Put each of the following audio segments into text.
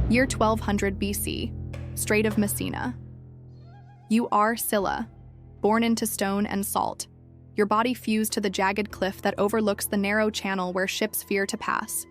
Year 1200 BC, Strait of Messina. You are Scylla, born into stone and salt, your body fused to the jagged cliff that overlooks the narrow channel where ships fear to pass.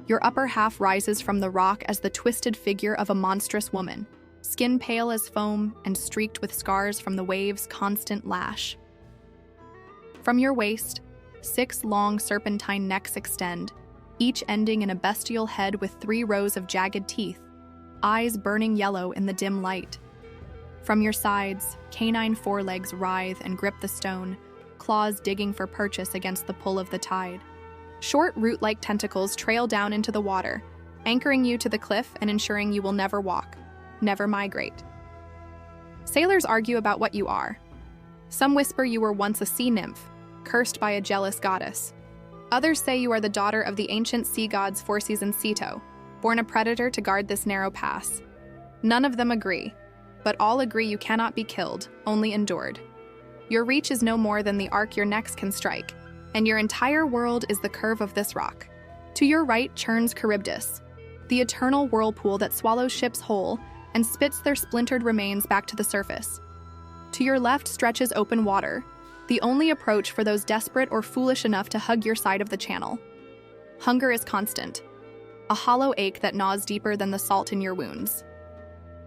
Your upper half rises from the rock as the twisted figure of a monstrous woman, skin pale as foam and streaked with scars from the waves' constant lash. From your waist, 6 long serpentine necks extend, each ending in a bestial head with 3 rows of jagged teeth, eyes burning yellow in the dim light. From your sides, canine forelegs writhe and grip the stone, claws digging for purchase against the pull of the tide. Short root-like tentacles trail down into the water, anchoring you to the cliff and ensuring you will never walk, never migrate. Sailors argue about what you are. Some whisper you were once a sea nymph, cursed by a jealous goddess. Others say you are the daughter of the ancient sea gods Phorcys and Ceto, born a predator to guard this narrow pass. None of them agree, but all agree you cannot be killed, only endured. Your reach is no more than the arc your necks can strike, and your entire world is the curve of this rock. To your right churns Charybdis, the eternal whirlpool that swallows ships whole and spits their splintered remains back to the surface. To your left stretches open water, the only approach for those desperate or foolish enough to hug your side of the channel. Hunger is constant, a hollow ache that gnaws deeper than the salt in your wounds.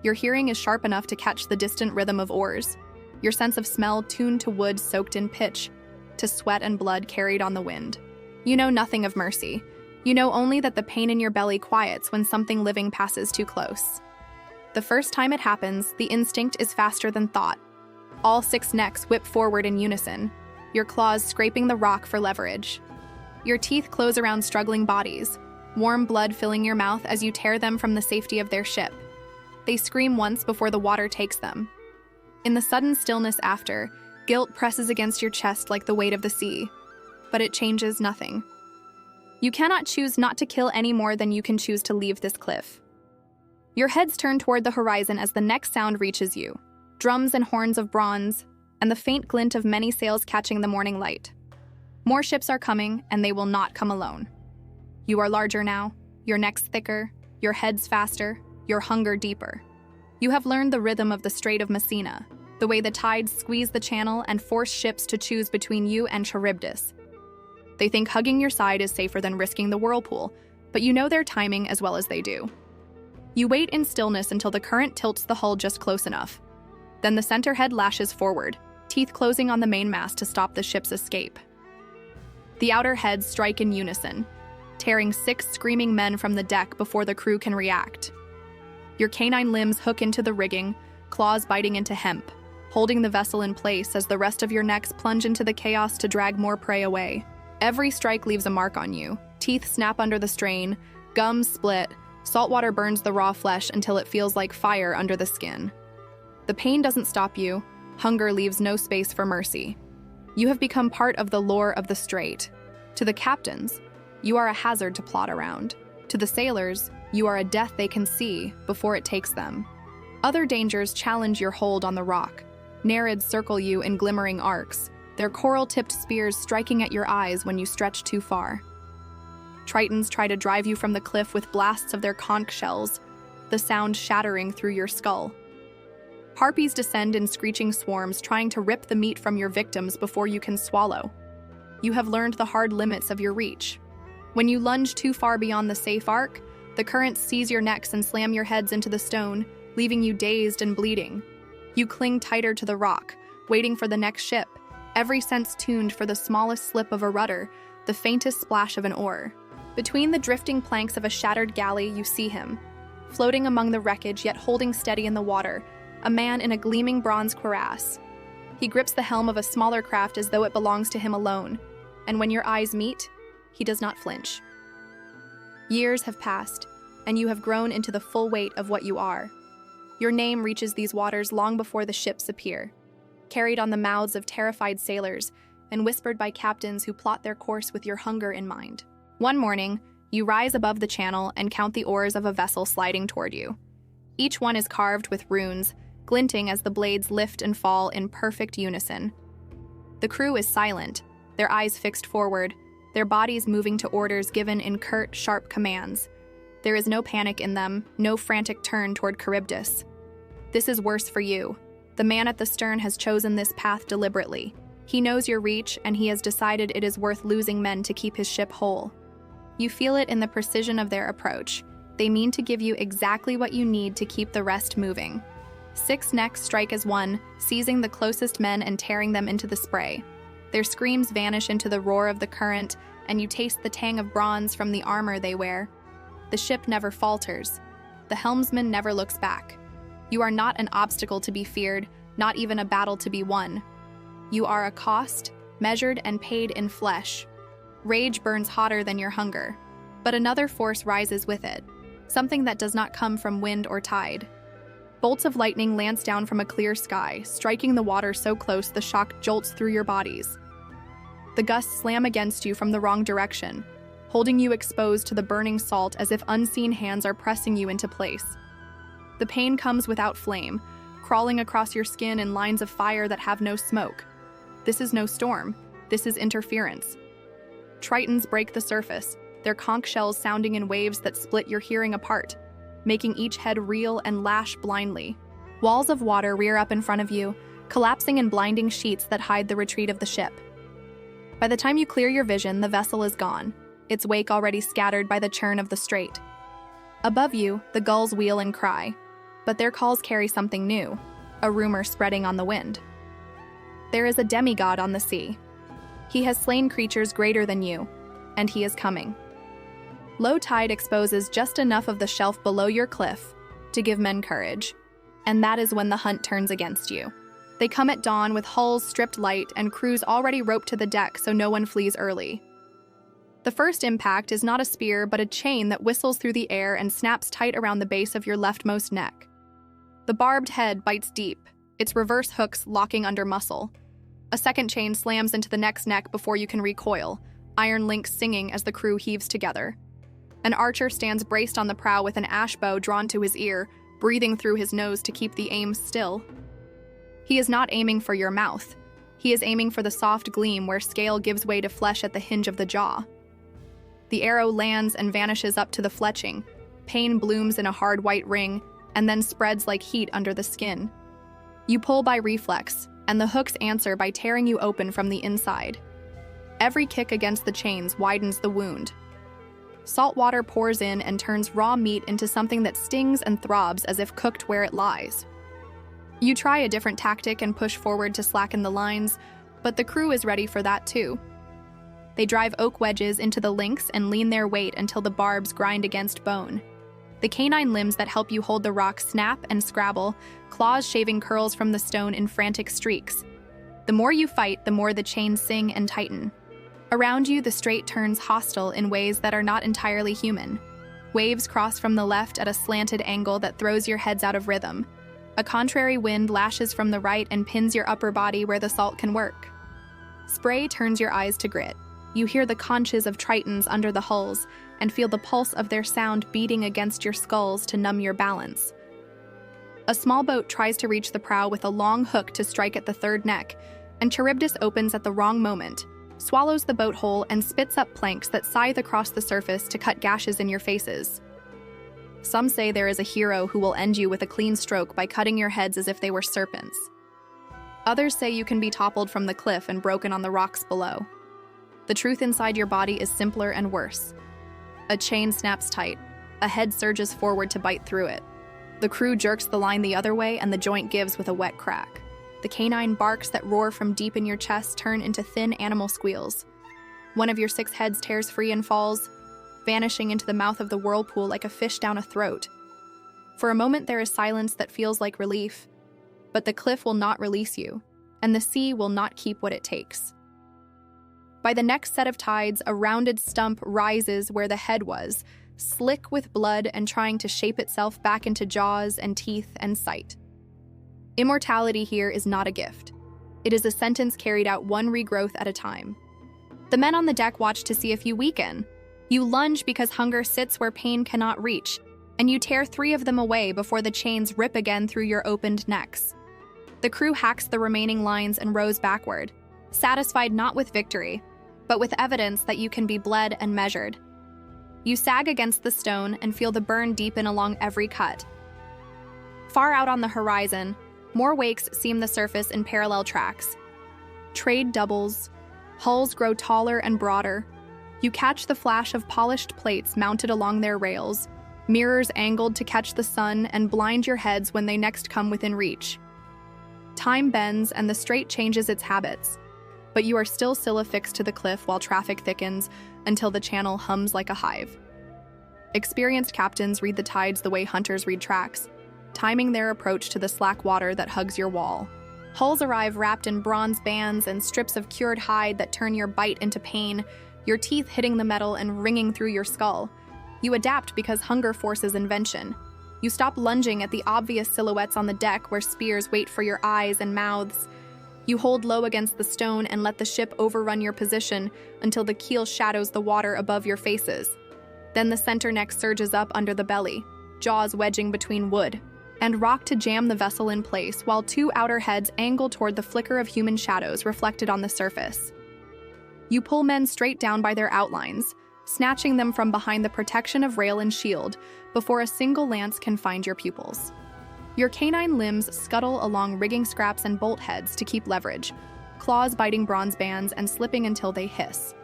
Your hearing is sharp enough to catch the distant rhythm of oars, your sense of smell tuned to wood soaked in pitch, to sweat and blood carried on the wind. You know nothing of mercy. You know only that the pain in your belly quiets when something living passes too close. The first time it happens, the instinct is faster than thought. All 6 necks whip forward in unison, your claws scraping the rock for leverage. Your teeth close around struggling bodies, warm blood filling your mouth as you tear them from the safety of their ship. They scream once before the water takes them. In the sudden stillness after, guilt presses against your chest like the weight of the sea, but it changes nothing. You cannot choose not to kill any more than you can choose to leave this cliff. Your heads turn toward the horizon as the next sound reaches you, drums and horns of bronze, and the faint glint of many sails catching the morning light. More ships are coming, and they will not come alone. You are larger now, your necks thicker, your heads faster, your hunger deeper. You have learned the rhythm of the Strait of Messina, the way the tides squeeze the channel and force ships to choose between you and Charybdis. They think hugging your side is safer than risking the whirlpool, but you know their timing as well as they do. You wait in stillness until the current tilts the hull just close enough. Then the center head lashes forward, teeth closing on the mainmast to stop the ship's escape. The outer heads strike in unison, tearing 6 screaming men from the deck before the crew can react. Your canine limbs hook into the rigging, claws biting into hemp, holding the vessel in place as the rest of your necks plunge into the chaos to drag more prey away. Every strike leaves a mark on you. Teeth snap under the strain, gums split, saltwater burns the raw flesh until it feels like fire under the skin. The pain doesn't stop you. Hunger leaves no space for mercy. You have become part of the lore of the strait. To the captains, you are a hazard to plot around. To the sailors, you are a death they can see before it takes them. Other dangers challenge your hold on the rock. Nereids circle you in glimmering arcs, their coral-tipped spears striking at your eyes when you stretch too far. Tritons try to drive you from the cliff with blasts of their conch shells, the sound shattering through your skull. Harpies descend in screeching swarms, trying to rip the meat from your victims before you can swallow. You have learned the hard limits of your reach. When you lunge too far beyond the safe arc, the currents seize your necks and slam your heads into the stone, leaving you dazed and bleeding. You cling tighter to the rock, waiting for the next ship, every sense tuned for the smallest slip of a rudder, the faintest splash of an oar. Between the drifting planks of a shattered galley, you see him, floating among the wreckage yet holding steady in the water, a man in a gleaming bronze cuirass. He grips the helm of a smaller craft as though it belongs to him alone, and when your eyes meet, he does not flinch. Years have passed, and you have grown into the full weight of what you are. Your name reaches these waters long before the ships appear, carried on the mouths of terrified sailors and whispered by captains who plot their course with your hunger in mind. One morning, you rise above the channel and count the oars of a vessel sliding toward you. Each one is carved with runes, glinting as the blades lift and fall in perfect unison. The crew is silent, their eyes fixed forward, their bodies moving to orders given in curt, sharp commands. There is no panic in them, no frantic turn toward Charybdis. This is worse for you. The man at the stern has chosen this path deliberately. He knows your reach, and he has decided it is worth losing men to keep his ship whole. You feel it in the precision of their approach. They mean to give you exactly what you need to keep the rest moving. 6 necks strike as one, seizing the closest men and tearing them into the spray. Their screams vanish into the roar of the current, and you taste the tang of bronze from the armor they wear. The ship never falters. The helmsman never looks back. You are not an obstacle to be feared, not even a battle to be won. You are a cost, measured and paid in flesh. Rage burns hotter than your hunger, but another force rises with it, something that does not come from wind or tide. Bolts of lightning lance down from a clear sky, striking the water so close the shock jolts through your bodies. The gusts slam against you from the wrong direction, holding you exposed to the burning salt as if unseen hands are pressing you into place. The pain comes without flame, crawling across your skin in lines of fire that have no smoke. This is no storm. This is interference. Tritons break the surface, their conch shells sounding in waves that split your hearing apart, making each head reel and lash blindly. Walls of water rear up in front of you, collapsing in blinding sheets that hide the retreat of the ship. By the time you clear your vision, the vessel is gone, its wake already scattered by the churn of the strait. Above you, the gulls wheel and cry, but their calls carry something new, a rumor spreading on the wind. There is a demigod on the sea. He has slain creatures greater than you, and he is coming. Low tide exposes just enough of the shelf below your cliff to give men courage, and that is when the hunt turns against you. They come at dawn with hulls stripped light and crews already roped to the deck so no one flees early. The first impact is not a spear but a chain that whistles through the air and snaps tight around the base of your leftmost neck. The barbed head bites deep, its reverse hooks locking under muscle. A second chain slams into the next neck before you can recoil, iron links singing as the crew heaves together. An archer stands braced on the prow with an ash bow drawn to his ear, breathing through his nose to keep the aim still. He is not aiming for your mouth. He is aiming for the soft gleam where scale gives way to flesh at the hinge of the jaw. The arrow lands and vanishes up to the fletching. Pain blooms in a hard white ring, and then spreads like heat under the skin. You pull by reflex, and the hooks answer by tearing you open from the inside. Every kick against the chains widens the wound. Salt water pours in and turns raw meat into something that stings and throbs as if cooked where it lies. You try a different tactic and push forward to slacken the lines, but the crew is ready for that too. They drive oak wedges into the links and lean their weight until the barbs grind against bone. The canine limbs that help you hold the rock snap and scrabble, claws shaving curls from the stone in frantic streaks. The more you fight, the more the chains sing and tighten. Around you, the strait turns hostile in ways that are not entirely human. Waves cross from the left at a slanted angle that throws your heads out of rhythm. A contrary wind lashes from the right and pins your upper body where the salt can work. Spray turns your eyes to grit. You hear the conches of tritons under the hulls and feel the pulse of their sound beating against your skulls to numb your balance. A small boat tries to reach the prow with a long hook to strike at the third neck, and Charybdis opens at the wrong moment, swallows the boat whole, and spits up planks that scythe across the surface to cut gashes in your faces. Some say there is a hero who will end you with a clean stroke by cutting your heads as if they were serpents. Others say you can be toppled from the cliff and broken on the rocks below. The truth inside your body is simpler and worse. A chain snaps tight. A head surges forward to bite through it. The crew jerks the line the other way, and the joint gives with a wet crack. The canine barks that roar from deep in your chest turn into thin animal squeals. One of your 6 heads tears free and falls, vanishing into the mouth of the whirlpool like a fish down a throat. For a moment there is silence that feels like relief, but the cliff will not release you, and the sea will not keep what it takes. By the next set of tides, a rounded stump rises where the head was, slick with blood and trying to shape itself back into jaws and teeth and sight. Immortality here is not a gift. It is a sentence carried out one regrowth at a time. The men on the deck watch to see if you weaken. You lunge because hunger sits where pain cannot reach, and you tear 3 of them away before the chains rip again through your opened necks. The crew hacks the remaining lines and rows backward, satisfied not with victory, but with evidence that you can be bled and measured. You sag against the stone and feel the burn deepen along every cut. Far out on the horizon, more wakes seam the surface in parallel tracks. Trade doubles. Hulls grow taller and broader. You catch the flash of polished plates mounted along their rails, mirrors angled to catch the sun and blind your heads when they next come within reach. Time bends and the strait changes its habits, but you are still Scylla fixed to the cliff while traffic thickens until the channel hums like a hive. Experienced captains read the tides the way hunters read tracks, timing their approach to the slack water that hugs your wall. Hulls arrive wrapped in bronze bands and strips of cured hide that turn your bite into pain, your teeth hitting the metal and ringing through your skull. You adapt because hunger forces invention. You stop lunging at the obvious silhouettes on the deck where spears wait for your eyes and mouths. You hold low against the stone and let the ship overrun your position until the keel shadows the water above your faces. Then the center neck surges up under the belly, jaws wedging between wood, and rock to jam the vessel in place while two outer heads angle toward the flicker of human shadows reflected on the surface. You pull men straight down by their outlines, snatching them from behind the protection of rail and shield before a single lance can find your pupils. Your canine limbs scuttle along rigging scraps and bolt heads to keep leverage, claws biting bronze bands and slipping until they hiss.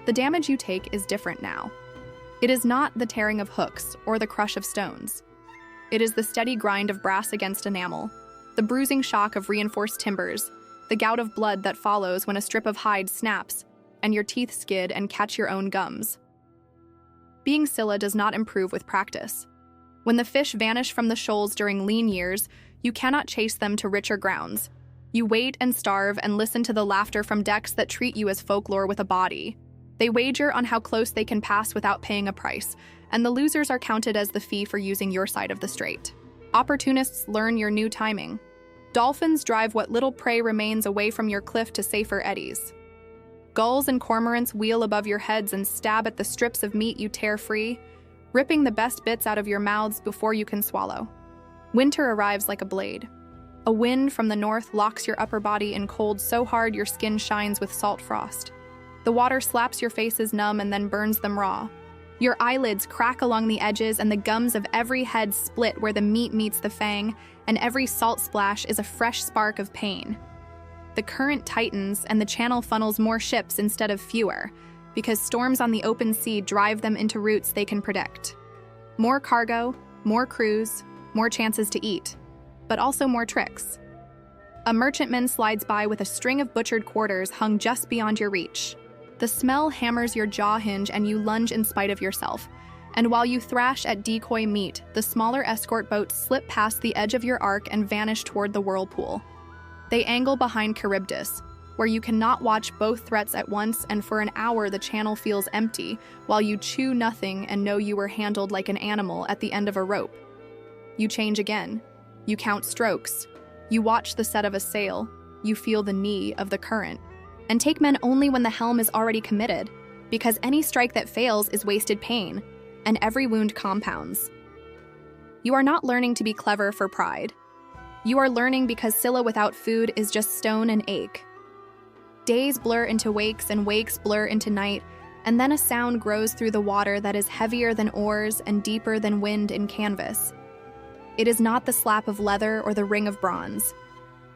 The damage you take is different now. It is not the tearing of hooks or the crush of stones. It is the steady grind of brass against enamel, the bruising shock of reinforced timbers, the gout of blood that follows when a strip of hide snaps and your teeth skid and catch your own gums. Being Scylla does not improve with practice. When the fish vanish from the shoals during lean years, you cannot chase them to richer grounds. You wait and starve and listen to the laughter from decks that treat you as folklore with a body. They wager on how close they can pass without paying a price, and the losers are counted as the fee for using your side of the strait. Opportunists learn your new timing. Dolphins drive what little prey remains away from your cliff to safer eddies. Gulls and cormorants wheel above your heads and stab at the strips of meat you tear free, ripping the best bits out of your mouths before you can swallow. Winter arrives like a blade. A wind from the north locks your upper body in cold so hard your skin shines with salt frost. The water slaps your faces numb and then burns them raw. Your eyelids crack along the edges and the gums of every head split where the meat meets the fang, and every salt splash is a fresh spark of pain. The current tightens and the channel funnels more ships instead of fewer, because storms on the open sea drive them into routes they can predict. More cargo, more crews, more chances to eat, but also more tricks. A merchantman slides by with a string of butchered quarters hung just beyond your reach. The smell hammers your jaw hinge and you lunge in spite of yourself. And while you thrash at decoy meat, the smaller escort boats slip past the edge of your arc and vanish toward the whirlpool. They angle behind Charybdis, where you cannot watch both threats at once, and for an hour the channel feels empty while you chew nothing and know you were handled like an animal at the end of a rope. You change again. You count strokes. You watch the set of a sail. You feel the knee of the current. And take men only when the helm is already committed, because any strike that fails is wasted pain, and every wound compounds. You are not learning to be clever for pride. You are learning because Scylla without food is just stone and ache. Days blur into wakes and wakes blur into night, and then a sound grows through the water that is heavier than oars and deeper than wind in canvas. It is not the slap of leather or the ring of bronze.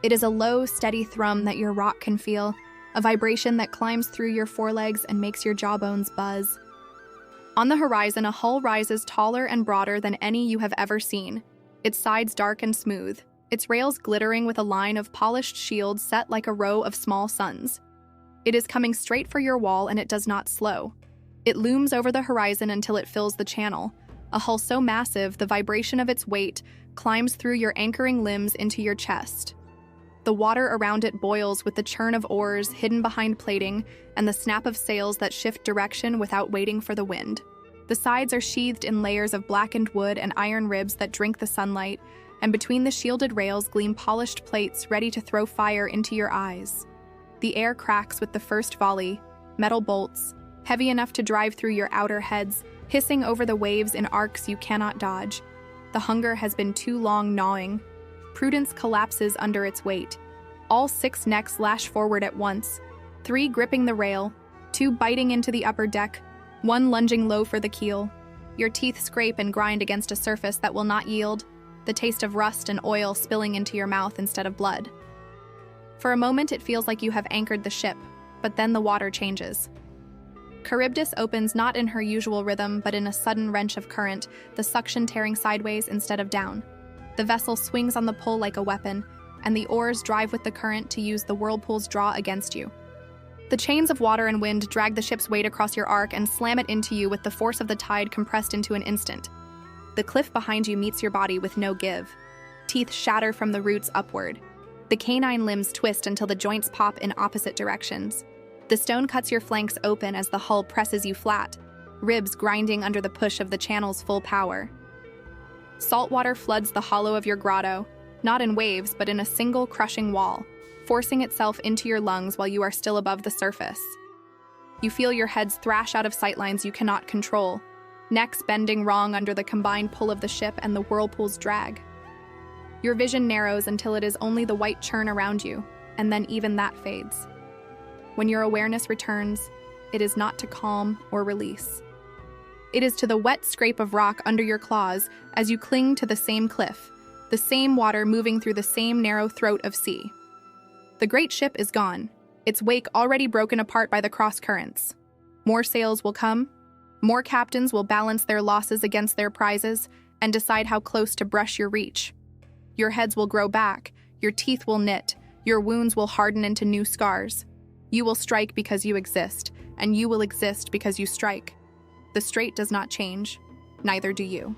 It is a low, steady thrum that your rock can feel, a vibration that climbs through your forelegs and makes your jawbones buzz. On the horizon, a hull rises taller and broader than any you have ever seen, its sides dark and smooth, its rails glittering with a line of polished shields set like a row of small suns. It is coming straight for your wall, and it does not slow. It looms over the horizon until it fills the channel, a hull so massive the vibration of its weight climbs through your anchoring limbs into your chest. The water around it boils with the churn of oars hidden behind plating and the snap of sails that shift direction without waiting for the wind. The sides are sheathed in layers of blackened wood and iron ribs that drink the sunlight, and between the shielded rails gleam polished plates ready to throw fire into your eyes. The air cracks with the first volley, metal bolts, heavy enough to drive through your outer heads, hissing over the waves in arcs you cannot dodge. The hunger has been too long gnawing. Prudence collapses under its weight. All 6 necks lash forward at once, 3 gripping the rail, 2 biting into the upper deck, One lunging low for the keel. Your teeth scrape and grind against a surface that will not yield, the taste of rust and oil spilling into your mouth instead of blood. For a moment, it feels like you have anchored the ship, but then the water changes. Charybdis opens not in her usual rhythm, but in a sudden wrench of current, the suction tearing sideways instead of down. The vessel swings on the pull like a weapon, and the oars drive with the current to use the whirlpool's draw against you. The chains of water and wind drag the ship's weight across your arc and slam it into you with the force of the tide compressed into an instant. The cliff behind you meets your body with no give. Teeth shatter from the roots upward. The canine limbs twist until the joints pop in opposite directions. The stone cuts your flanks open as the hull presses you flat, ribs grinding under the push of the channel's full power. Salt water floods the hollow of your grotto, not in waves but in a single crushing wall, forcing itself into your lungs while you are still above the surface. You feel your heads thrash out of sightlines you cannot control, necks bending wrong under the combined pull of the ship and the whirlpool's drag. Your vision narrows until it is only the white churn around you, and then even that fades. When your awareness returns, it is not to calm or release. It is to the wet scrape of rock under your claws as you cling to the same cliff, the same water moving through the same narrow throat of sea. The great ship is gone, its wake already broken apart by the cross currents. More sails will come, more captains will balance their losses against their prizes and decide how close to brush your reach. Your heads will grow back, your teeth will knit, your wounds will harden into new scars. You will strike because you exist, and you will exist because you strike. The strait does not change, neither do you.